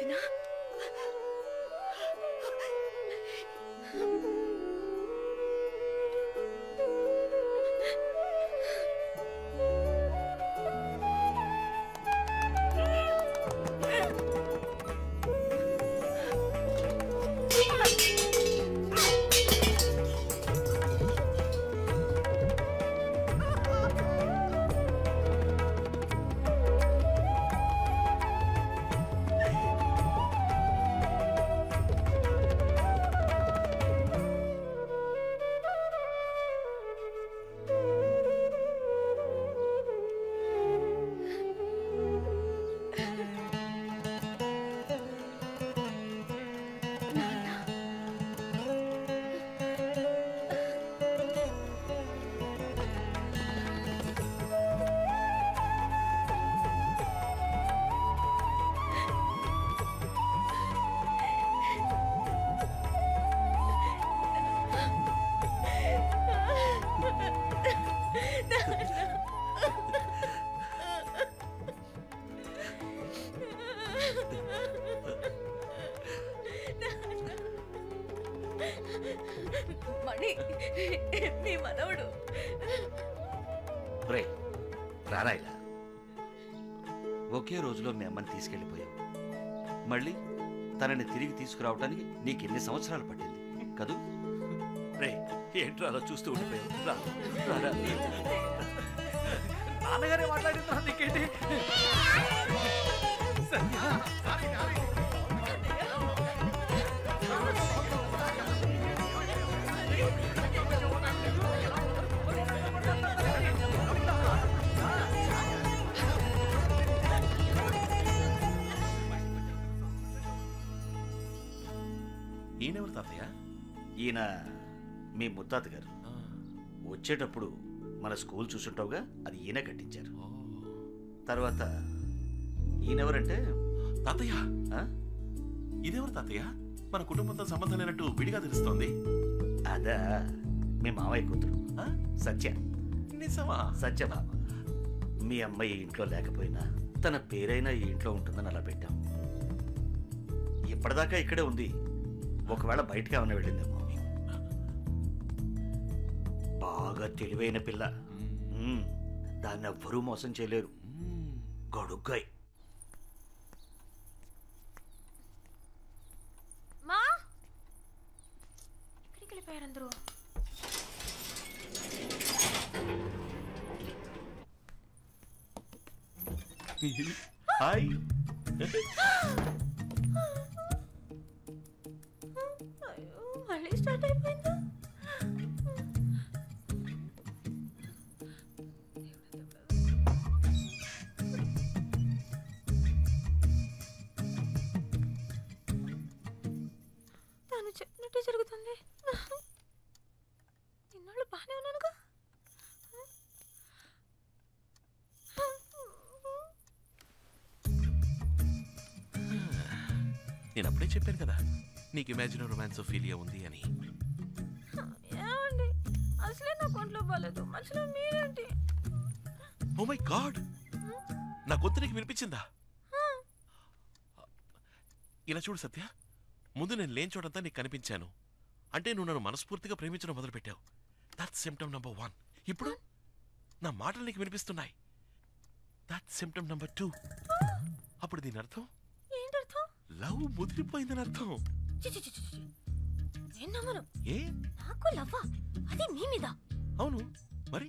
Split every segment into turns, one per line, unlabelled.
వదినా మణి మీ మనవడు
రారా ఇలా. ఒకే రోజులో మీ అమ్మని తీసుకెళ్ళిపోయావు. మళ్ళీ తనని తిరిగి తీసుకురావడానికి నీకెన్ని సంవత్సరాలు పట్టింది కదూ? రే ఏంట్రా అలా చూస్తూ ఉండిపోయావు.
నాన్నగారే మాట్లాడిందా నీకేంటి?
ఈయనెవరు తాతయ్య?
ఈయన మీ ముత్తాత గారు. వచ్చేటప్పుడు మన స్కూల్ చూసుంటావుగా, అది ఈయన కట్టించారు. తర్వాత ఈయనెవరంటే
తాతయ్య ఇదెవరు తాతయ్య? మన కుటుంబంతో సంబంధం లేనట్టు విడిగా తెలుస్తోంది.
అదా మీ మావయ్య కూతురు సత్య.
నిజమా?
సత్యభామ. మీ అమ్మాయి ఇంట్లో లేకపోయినా తన పేరైనా ఈ ఇంట్లో ఉంటుందని అలా పెట్టాం. ఇప్పటిదాకా ఇక్కడే ఉంది. ఒకవేళ బయటకు ఏమైనా వెళ్ళిందేమో. బాగా తెలివైన పిల్ల. దాన్ని ఎవ్వరూ మోసం చేయలేరు. గడుగ్గాయి.
మా ఎక్కడికి వెళ్ళిపోయారు అందరూ?
హాయ్.
మళ్ళీ స్టార్ట్ అయిపోయిందా? తను చెప్పినట్టే జరుగుతుంది. ఇన్నాళ్ళు బాగానే ఉన్నానుగా.
నేను అప్పుడే చెప్పాను కదా నీకు ఇమాజిన్ రొమాన్స్ ఫీలియా ఉంది అని.
ఏమండి, అసలే నా కొంట్లో బాలేదు, మధ్యలో మీరేంటి?
ఓ మై గాడ్, నా గొంతు నీకు వినిపించిందా? ఇలా చూడు సత్య, ముందు నేను లేని చోటంతా నీకు కనిపించాను అంటే నువ్వు నన్ను మనస్ఫూర్తిగా ప్రేమించడం మొదలుపెట్టావు. That's symptom number 1. ఇప్పుడు నా మాటలు నీకు వినిపిస్తున్నాయి. That's symptom number 2. అప్పుడు దీని అర్థం
ఏంటర్థం?
లవ్ ముదిరిపోయిందని అర్థం.
నేను నమ్మను.
ఏ?
నాకు లవ్వా? అది మీ మీద?
అవును మరి.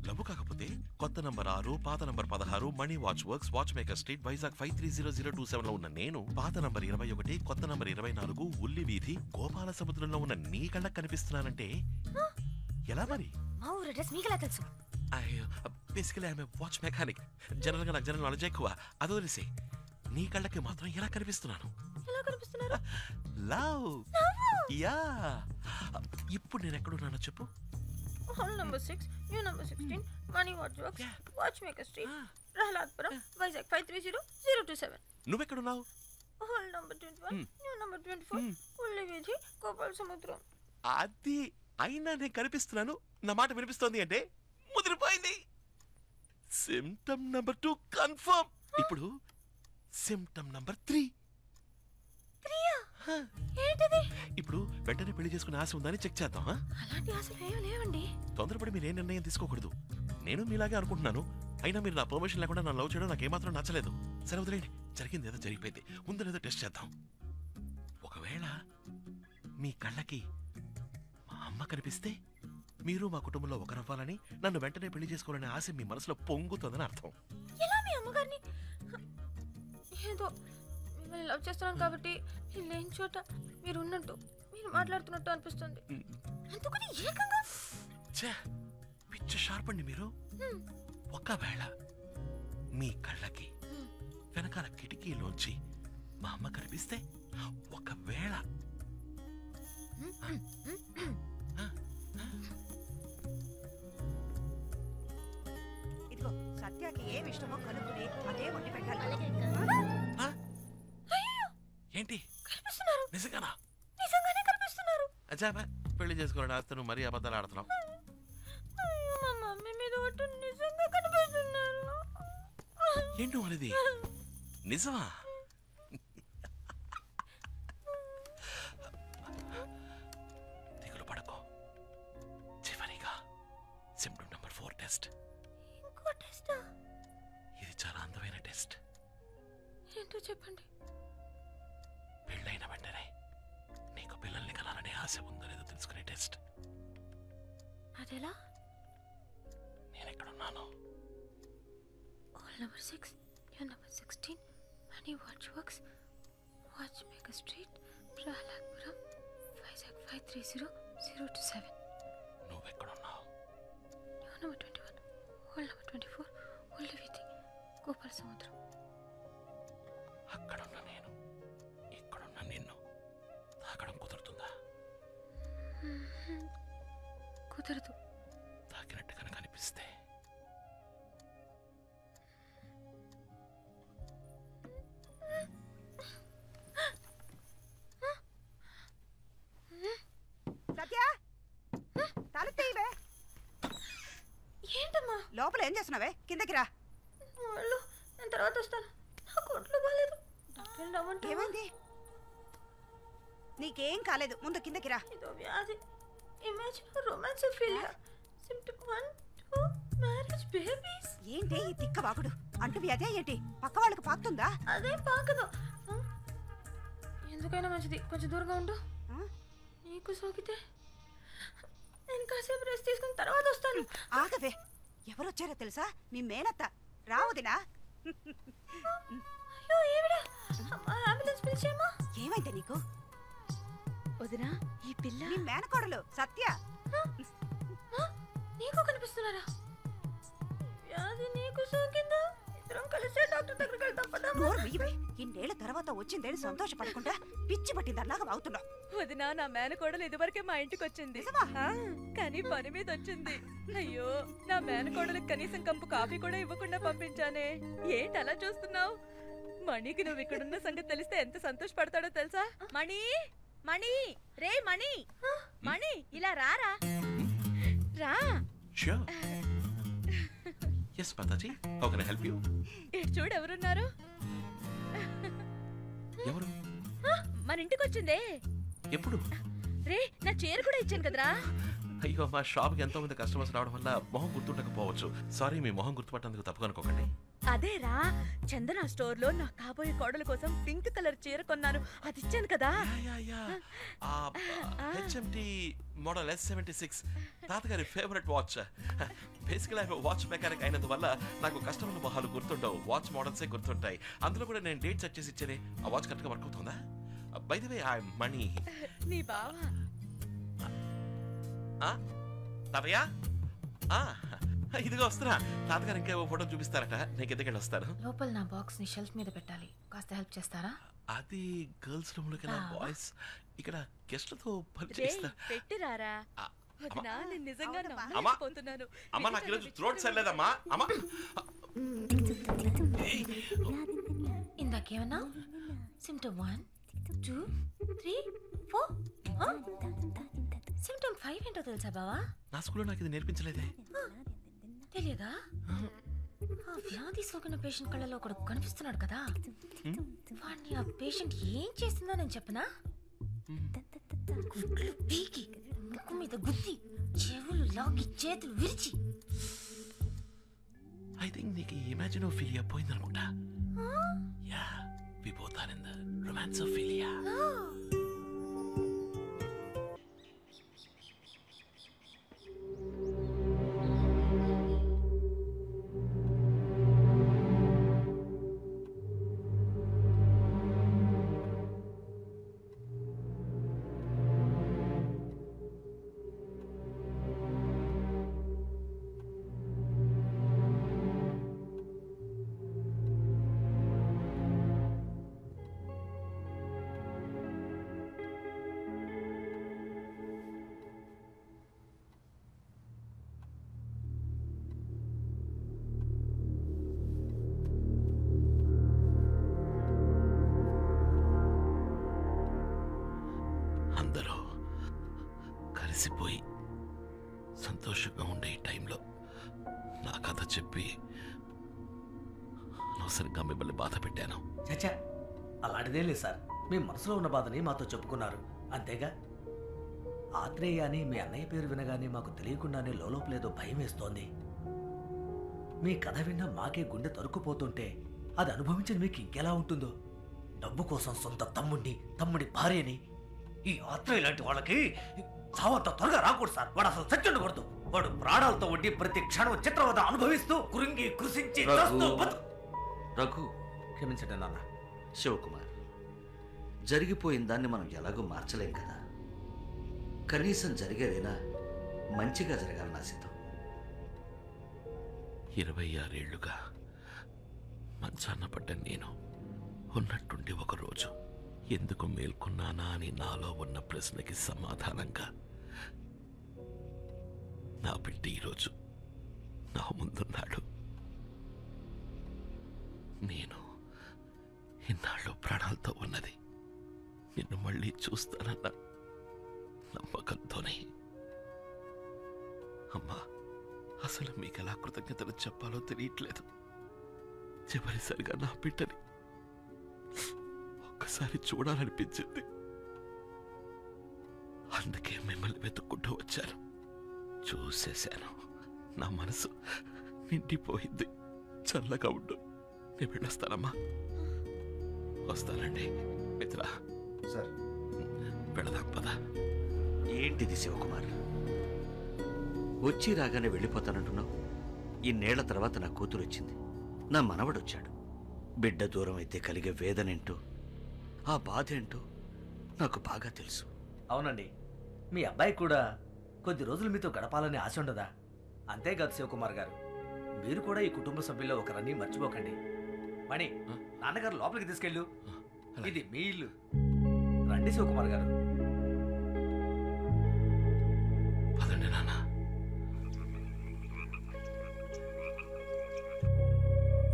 లవ్ కాకపోతే కొత్త నంబర్ 6, పాత number 16, Mani watch works, watch maker street, Vizag 530027 లో ఉన్న నేను, పాత నంబర్ 21, కొత్త నంబర్ 24, ఉల్లి వీధి, గోపాల సముద్రంలో ఉన్న నీ కళ్ళకు కనిపిస్తున్నానంటే ఎలా మరి?
మా ఊరు అడ్రస్ మీకెలా తెలుసు?
Basically I'm a watch mechanic. General గా నాకు జనరల్ నాలెడ్జ్ ఎక్కువ. అది వదిలేసి నీ కళ్ళకి మాత్రం ఎలా కనిపిస్తున్నాను?
ఎలా కనిపిస్తున్నారు?
లవ్. యా. ఇప్పుడు నేను ఎక్కడున్నానో చెప్పు.
Hall number 6, new number 16, Mani watch works, watch maker street, Prahladpuram, Vizag 530027.
నువ్వెక్కడున్నావు?
హాల్ నంబర్ 21, న్యూ నంబర్ 24, ఉల్లి వీధి, గోపాల సముద్రం.
అది అయినా నేను కనిపిస్తున్నాను, నా మాట వినిపిస్తోంది అంటే ముదిరిపోయింది. Symptom number 2 confirm. ఇప్పుడు సిమ్టమ్ నంబర్ 3.
ప్రియా ఏంటిది?
ఇప్పుడు వెంటనే పెళ్లి చేసుకునే ఆశ ఉందని చెక్ చేద్దాం.
అలాంటి ఆశలు ఏమీ లేవండి.
తొందరపడి మీరు ఏ నిర్ణయం తీసుకోకూడదు. నేను మీలాగే అనుకుంటున్నాను. అయినా మీరు నా పర్మిషన్ లేకుండా నన్ను లవ్ చేయడం నాకు ఏమాత్రం నచ్చలేదు. సరే వదిలేండి, జరిగింది ఏదో జరిగిపోయింది. ముందు టెస్ట్ చేద్దాం. ఒకవేళ మీ కళ్ళకి మా అమ్మ కనిపిస్తే మీరు మా కుటుంబంలో ఒకరవ్వాలని, నన్ను వెంటనే పెళ్లి చేసుకోవాలనే ఆశ మీ మనసులో పొంగుతుందని అర్థం.
ఎలా మీ అమ్మగారిని? ఏదో మిమ్మల్ని లవ్ చేస్తున్నాను కాబట్టి నేను లేని చోట మీరు ఉన్నట్టు, మీరు మాట్లాడుతున్నట్టు అనిపిస్తుంది. అందుకని ఏకంగా
పిచ్చి షార్ప్ అండి మీరు. ఒకవేళ మీ కళ్ళకి వెనకాల కిటికీలోంచి మా అమ్మ కనిపిస్తే, ఒకవేళ
ఇదిగో సత్యాకి ఏమి ఇష్టమో కనుక్కుని అదే వండి పెట్టాలి.
ఏంటి నిజంగానా?
నిజంగానే కనిపిస్తున్నారు.
అజాబా, పెళ్లి చేసుకోవాలని ఆస్తను మరీ అబద్ధాలు ఆడుతున్నావు.
మా మమ్మీ మీద ఒట్టు, నిజంగా కనిపిస్తున్నారు.
ఏంటో అనేది నిజమా? దిగులు పడకో. చివరిగా సిమ్టమ్ నంబర్ 4 టెస్ట్.
ఇంకో టెస్టా?
ఇది చాలా అందమైన టెస్ట్.
ఏంటో చెప్పండి.
పెళ్ళైన వెంటనే నీకు పిల్లల్ని కనాలనే ఆశ ఉందో లేదో తెలుసుకునే టెస్ట్.
అదెలా?
నేను ఎక్కడున్నాను?
Hall number 6, you're number 16, Money Watch Works, Watchmaker Street, Prahalakpuram, Vizag 530027.
నువ్వెక్కడున్నావు?
You're number 21, Hall number 24, Ullaviti, Gopal Samudram.
అక్కడున్న నేను ఇక్కడున్న నిన్ను తాకడం కుదురుతుందా?
కుదరదు.
తాకినట్టు కనుక అనిపిస్తే
సత్య తల తీయవే.
ఏంటమ్మా?
లోపల ఏం చేస్తున్నావే? కిందకి రా.
వాళ్ళు నేను తర్వాత వస్తాను. నాకు ఒంట్లో బాగాలేదు. డాక్టర్ రమ్మంటే
ఏమైంది? నీకేం కాలేదు, ముందు కిందకి రా.
ఇదో వ్యాధి. Image romance failure. Symptom 1, 2 marriage babies.
ఏంటి ఈ తిక్క వాగుడు? అంటువి అదే ఏంటి? పక్క వాళ్ళకి పాకుతుందా?
అదేం పాకదు. ఎందుకైనా మంచిది కొంచెం దూరంగా ఉండు. నీకు సోకితే నేను కాసేపు రెస్ట్ తీసుకుని తర్వాత వస్తాను.
ఆగవే, ఎవరొచ్చారో తెలుసా? మీ మేనత్త. రావుదినా?
అయ్యో ఏవిడా, అంబులెన్స్ పిలిచేయమ్మా.
ఏమైంది నీకు?
వదినా, ఈ పిల్ల
నీ మేనకోడలు సత్య.
నీకు కనిపిస్తున్నారా? వ్యాధి నీకు సోకిందా? ఇద్దరం కలిసే డాక్టర్ దగ్గరికి వెళ్తాం పదా.
ఇన్నేళ్ల తర్వాత వచ్చిందేని సంతోషపడకుండా పిచ్చి పట్టిందల్లాగా వాగుతున్నావు.
వదినా, నా మేనకోడలు ఇదివరకే మా ఇంటికి వచ్చింది, కానీ పని మీద వచ్చింది. అయ్యో, నా మేనకోడలకు కనీసం కంపు కాఫీ కూడా ఇవ్వకుండా పంపించానే. ఏంటి అలా చూస్తున్నావు? మణికి నువ్వు ఇక్కడున్న సంగతి తెలిస్తే ఎంత సంతోషపడతాడో తెలుసా? మణి, మణి, రే మణి, మణి ఇలా రారా, రా.
Yes, Pataji. How can I help you?
ఇటు చూడు ఎవరున్నారు.
ఎవరు?
మన ఇంటికి వచ్చిందే.
ఎప్పుడు?
రే, నా చీర కూడా ఇచ్చాను కదరా.
అయ్యో, మా షాప్కి ఎంతో మంది కస్టమర్స్ రావడం వల్ల మొహం గుర్తుండకపోవచ్చు. సారీ, మీ మొహం గుర్తుపట్టేందుకు తప్పుగా అనుకోకండి.
అదేరా, చందన స్టోర్ లో నా కాబోయే కోడల కోసం పింక్ కలర్ చీర కొన్నాను, అది ఇచ్చాను కదా.
HMT మోడల్ S76 తాతగారి ఫేవరెట్ వాచ్. బేసికల్ ఆయన వాచ్ మెకానిక్ అయినందువల్ల నాకు కస్టమర్ల మొహాలు గుర్తుండవు, వాచ్ మోడల్సే గుర్తుంటాయి. అందులో కూడా నేను డేట్ సెట్ చేసి ఇచ్చేది. ఆ వాచ్ కరెక్ట్గా వర్క్ అవుతుందా? By the way, I am Mani.
నీ బావా?
తాతయ్య, ఇదిగో వస్తున్నా. తాతగారు ఇంకేవో ఫోటో చూపిస్తారట, నేను కిందకెళ్ళి వస్తాను.
లోపల నా బాక్స్ ని షెల్ఫ్ మీద పెట్టాలి, కాస్త హెల్ప్ చేస్తారా?
అది గర్ల్స్ రూమ్ లోకి బాయ్స్ ఇక్కడ గెస్ట్లతో పని చేస్తా.
పెట్టిరారా వదినా, నేను నిజంగా
నమ్మలేకపోతున్నాను. అమ్మ, నాకు ఈరోజు థ్రోట్ సరిలేదమ్మా. అమ్మ,
ఇందాకేమన్నా? సిమ్టమ్ 1, 2, 3, 4. సిమ్టమ్ 5 ఏంటో తెలుసా బావా?
నా స్కూల్లో నాకు ఇది నేర్పించలేదే.
తెలియదా? ఆ వ్యాధి సోకిన పేషెంట్ కళ్ళలో ఒకడు కనిపిస్తున్నాడు కదా, వాడిని ఆ పేషెంట్ ఏం చేస్తుందో నేను చెప్పనా? గుడ్లు పీకి ముక్కు మీద గుద్ది చెవులు లాగి చేతులు విరిచి.
ఐ థింక్ నీకు ఇమాజినోఫిలియా పోయిందనుకుంటా. Yeah, we both are in the romansophilia. అందరూ కలిసిపోయి సంతోషంగా ఉండే ఈ టైంలో నా కథ చెప్పి అనవసరంగా మిమ్మల్ని బాధ పెట్టాను.
చచ్చా, అలాంటిదేం లేదు సార్. మీ మనసులో ఉన్న బాధని మాతో చెప్పుకున్నారు అంతేగా. ఆత్రేయ అని మీ అన్నయ్య పేరు వినగానే మాకు తెలియకుండానే లోపలేదో భయం వేస్తోంది. మీ కథ విన్నా మాకే గుండె తరుక్కుపోతుంటే అది అనుభవించిన మీకు ఇంకెలా ఉంటుందో. డబ్బు కోసం సొంత తమ్ముడి భార్యని, ఈ ఆత్రేయ లాంటి వాళ్ళకి చావంత త్వరగా రాకూడదు సార్. వాడు అసలు చచ్చుండకూడదు. వాడు ప్రాణాలతో ఉండి ప్రతి క్షణం చిత్రవద అనుభవిస్తూ కురింగి కృషించి
రఘు,
క్షమించండి నాన్న.
శివకుమార్, జరిగిపోయిన దాన్ని మనం ఎలాగో మార్చలేం కదా. కనీసం జరిగేదైనా మంచిగా జరగాలని ఆశిద్దాం.
26 ఏళ్లుగా మంచాన్న పడ్డ నేను ఉన్నట్టుండి ఒకరోజు ఎందుకు మేల్కొన్నానా అని నాలో ఉన్న ప్రశ్నకి సమాధానంగా నా బిడ్డ ఈరోజు నా ముందున్నాడు. నేను ఇన్నాళ్ళు ప్రాణాలతో ఉన్నది నిన్ను మళ్ళీ చూస్తానన్న నమ్మకంతోనే. అమ్మా, అసలు మీకు ఎలా కృతజ్ఞతలు చెప్పాలో తెలియట్లేదు. చివరిసారిగా నా బిడ్డని ఒక్కసారి చూడాలనిపించింది. అందుకే మిమ్మల్ని వెతుక్కుంటూ వచ్చాను. చూసేశాను. నా మనసు నిండిపోయింది. చల్లగా ఉండు. నేను వెళ్ళొస్తానమ్మా. వస్తానండి మిత్ర.
సార్,
వెళదాం పద.
ఏంటిది శివకుమార్? వచ్చి రాగానే వెళ్ళిపోతానంటున్నావు. ఇన్నేళ్ల తర్వాత నా కూతురు వచ్చింది, నా మనవడొచ్చాడు. బిడ్డ దూరం అయితే కలిగే వేదనేంటో, ఆ బాధ ఏంటో నాకు బాగా తెలుసు.
అవునండి, మీ అబ్బాయి కూడా కొద్ది రోజులు మీతో గడపాలని ఆశ ఉండదా? అంతేకాదు శివకుమార్ గారు, మీరు కూడా ఈ కుటుంబ సభ్యుల్లో ఒకరని మర్చిపోకండి. మణి, నాన్నగారు లోపలికి తీసుకెళ్ళు. ఇది మీ ఇల్లు. రండి శివకుమార్ గారు.
పదండి నాన్న.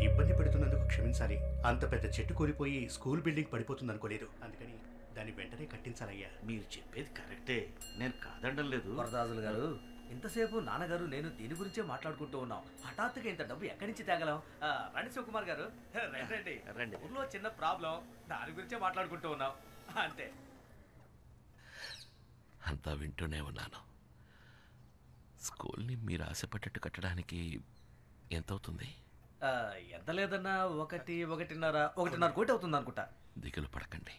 ఇబ్బంది పెడుతున్నందుకు క్షమించాలి. అంత పెద్ద చెట్టు కోల్పోయి స్కూల్ బిల్డింగ్ పడిపోతుంది అనుకోలేదు. అందుకని దాన్ని వెంటనే కట్టించాలయ్యా.
మీరు చెప్పేది కరెక్టే, నేను కాదండం లేదు.
వరదాజులు గారు, ఇంతసేపు నాన్నగారు నేను దీని గురించే మాట్లాడుకుంటూ ఉన్నాం. హఠాత్తుగా ఇంత డబ్బు ఎక్కడి నుంచి తేగలం? రండి శివకుమార్ గారు, రండి.
రండి.
ఊర్లో చిన్న ప్రాబ్లం, దాని గురించే మాట్లాడుకుంటూ ఉన్నాం అంతే.
అంతా వింటూనే ఉన్నాను. స్కూల్ని మీరు ఆశపడ్డట్టు కట్టడానికి ఎంతవుతుంది?
ఎంత లేదన్నా 1.5 కోటి అవుతుంది అనుకుంటా.
దిగులు పడకండి,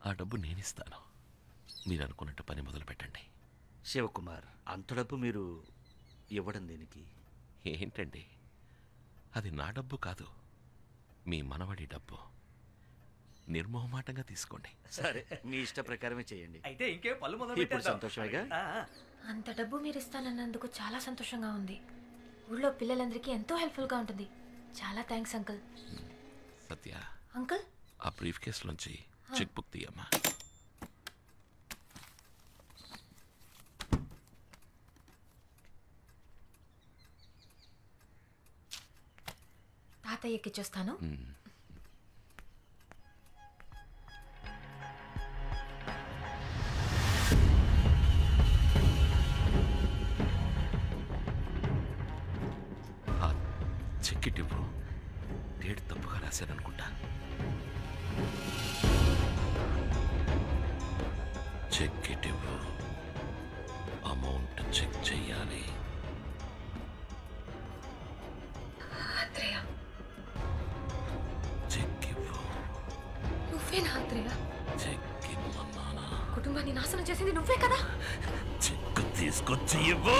ఆ డబ్బు నేనిస్తాను. మీరు అనుకున్నట్టు పని మొదలు పెట్టండి.
శివకుమార్, అంత డబ్బు మీరు ఇవ్వడం దేనికి?
ఏంటండి, అది నా డబ్బు కాదు, మీ మనవడి డబ్బు. నిర్మోహమాటంగా తీసుకోండి.
సరే, మీ ఇష్ట ప్రకారమే చేయండి.
అయితే ఇంకేం పళ్ళు మొదలు
ఇప్పుడు
పెట్టేద్దాం.
సంతోషమేగా?
అంత డబ్బు మీరు ఇస్తానన్నందుకు చాలా సంతోషంగా ఉంది. ఊళ్ళో పిల్లలందరికీ ఎంతో హెల్ప్ఫుల్గా ఉంటుంది. చాలా థ్యాంక్స్ అంకుల్.
సత్య,
అంకుల్,
ఆ బ్రీఫ్ కేసులోంచి చెక్ బుక్ తీయమ్మా.
తాతయ్యకి ఇచ్చొస్తాను.
చెక్ ఇట్ ఇవ్వు. డేట్ తప్పుగా రాశాననుకుంటా. చెక్ ఇట్ ఇవ్వు. అమౌంట్ చెక్ చెయ్యాలి. చెక్ ఇవ్వు.
నువ్వేనా ఆత్రేయ?
చెక్ ఇవ్వమన్నానా?
కుటుంబాన్ని నాశనం చేసింది నువ్వే కదా?
చెక్ తీసుకొచ్చి ఇవ్వు.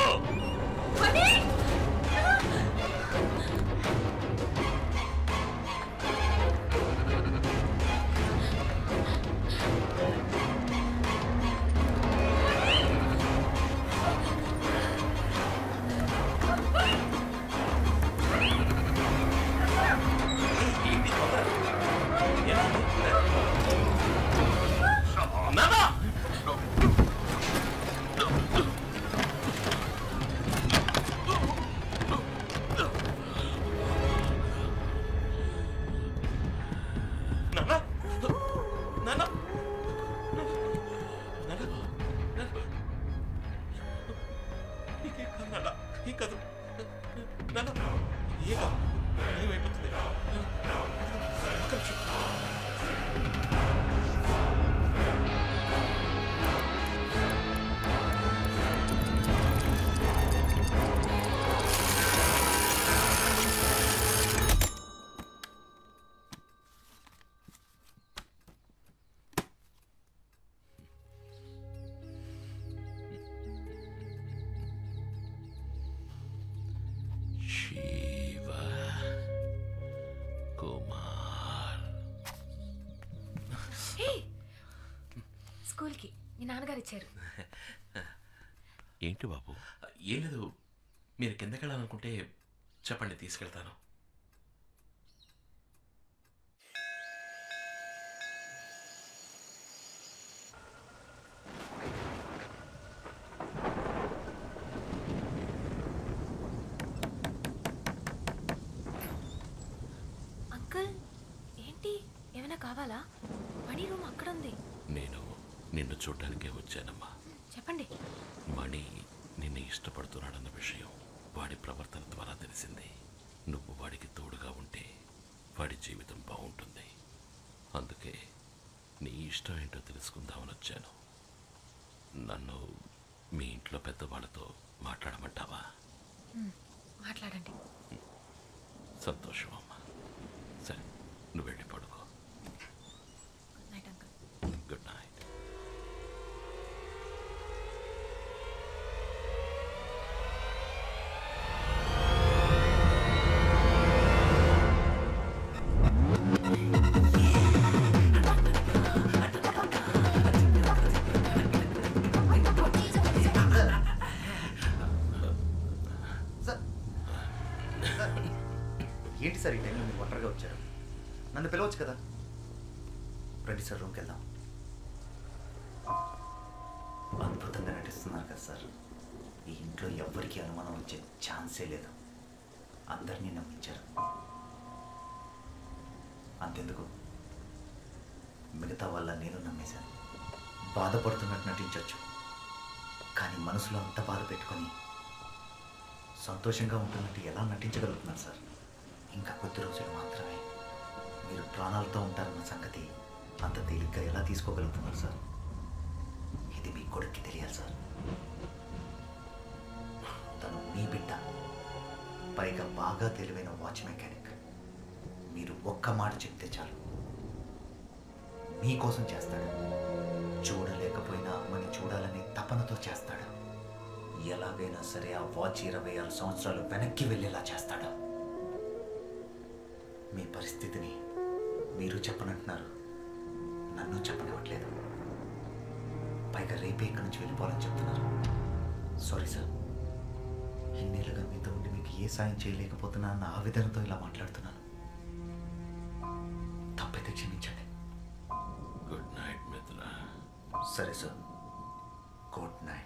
శివ కుమార్.
స్కూల్కి మీ నాన్నగారు ఇచ్చారు.
ఏంటి బాబు?
ఏం లేదు, మీరు కిందకి వెళ్ళాలనుకుంటే చెప్పండి, తీసుకెళ్తాను.
అంకుల్ ఏంటి, ఏమైనా కావాలా? మణి రూమ్ అక్కడ ఉంది.
నేను నిన్ను చూడ్డానికే వచ్చానమ్మా.
చెప్పండి.
మణి నిన్ను ఇష్టపడుతున్నాడన్న విషయం వాడి ప్రవర్తన ద్వారా తెలిసింది. నువ్వు వాడికి తోడుగా ఉంటే వాడి జీవితం బాగుంటుంది. అందుకే నీ ఇష్టం ఏంటో తెలుసుకుందామని వచ్చాను. నన్ను మీ ఇంట్లో పెద్దవాళ్ళతో మాట్లాడమంటావా?
మాట్లాడండి.
సంతోషం అమ్మా. సరే, నువ్వు వెళ్ళి పడుకో.
Good night uncle.
Good night.
ఏంటి సార్ ఈ టైంలో మీరు ఒంటరిగా వచ్చారు? నన్ను పిలవచ్చు కదా. రండి సార్, రూమ్కి వెళ్దాం. అద్భుతంగా నటిస్తున్నారు కదా సార్. ఈ ఇంట్లో ఎవ్వరికీ అనుమానం వచ్చే ఛాన్సే లేదు. అందరినీ నమ్మించారు. అంతెందుకు, మిగతా వాళ్ళ నేను నమ్మేశాను. బాధపడుతున్నట్టు నటించవచ్చు, కానీ మనసులో అంత బాధ పెట్టుకొని సంతోషంగా ఉంటున్నట్టు ఎలా నటించగలుగుతున్నారు సార్? ఇంకా కొద్ది రోజులు మాత్రమే. మీరు ప్రాణాలతో ఉంటారన్న సంగతి అంత తేలిగ్గా ఎలా తీసుకోగలుగుతున్నారు సార్? ఇది మీ కొడుక్కి తెలియాలి సార్. తను మీ బిడ్డ, పైగా బాగా తెలివైన వాచ్ మెకానిక్. మీరు ఒక్క మాట చెప్తే చాలు, మీకోసం చేస్తాడు. చూడలేకపోయినా అమ్మని చూడాలని తపనతో చేస్తాడు. ఎలాగైనా సరే ఆ వాచ్ 26 సంవత్సరాలు వెనక్కి వెళ్ళేలా చేస్తాడు. మీ పరిస్థితిని మీరు చెప్పనంటున్నారు, నన్ను చెప్పనివ్వట్లేదు. పైగా రేపే ఇక్కడి నుంచి వెళ్ళిపోవాలని చెప్తున్నారు. సారీ సార్, ఇన్నేళ్ళుగా మీతో ఉండి మీకు ఏ సాయం చేయలేకపోతున్నా అన్న ఆవేదనతో ఇలా మాట్లాడుతున్నాను. తప్పైతే క్షమించండి.
గుడ్ నైట్ మిత్ర.
సరే సార్, గుడ్ నైట్.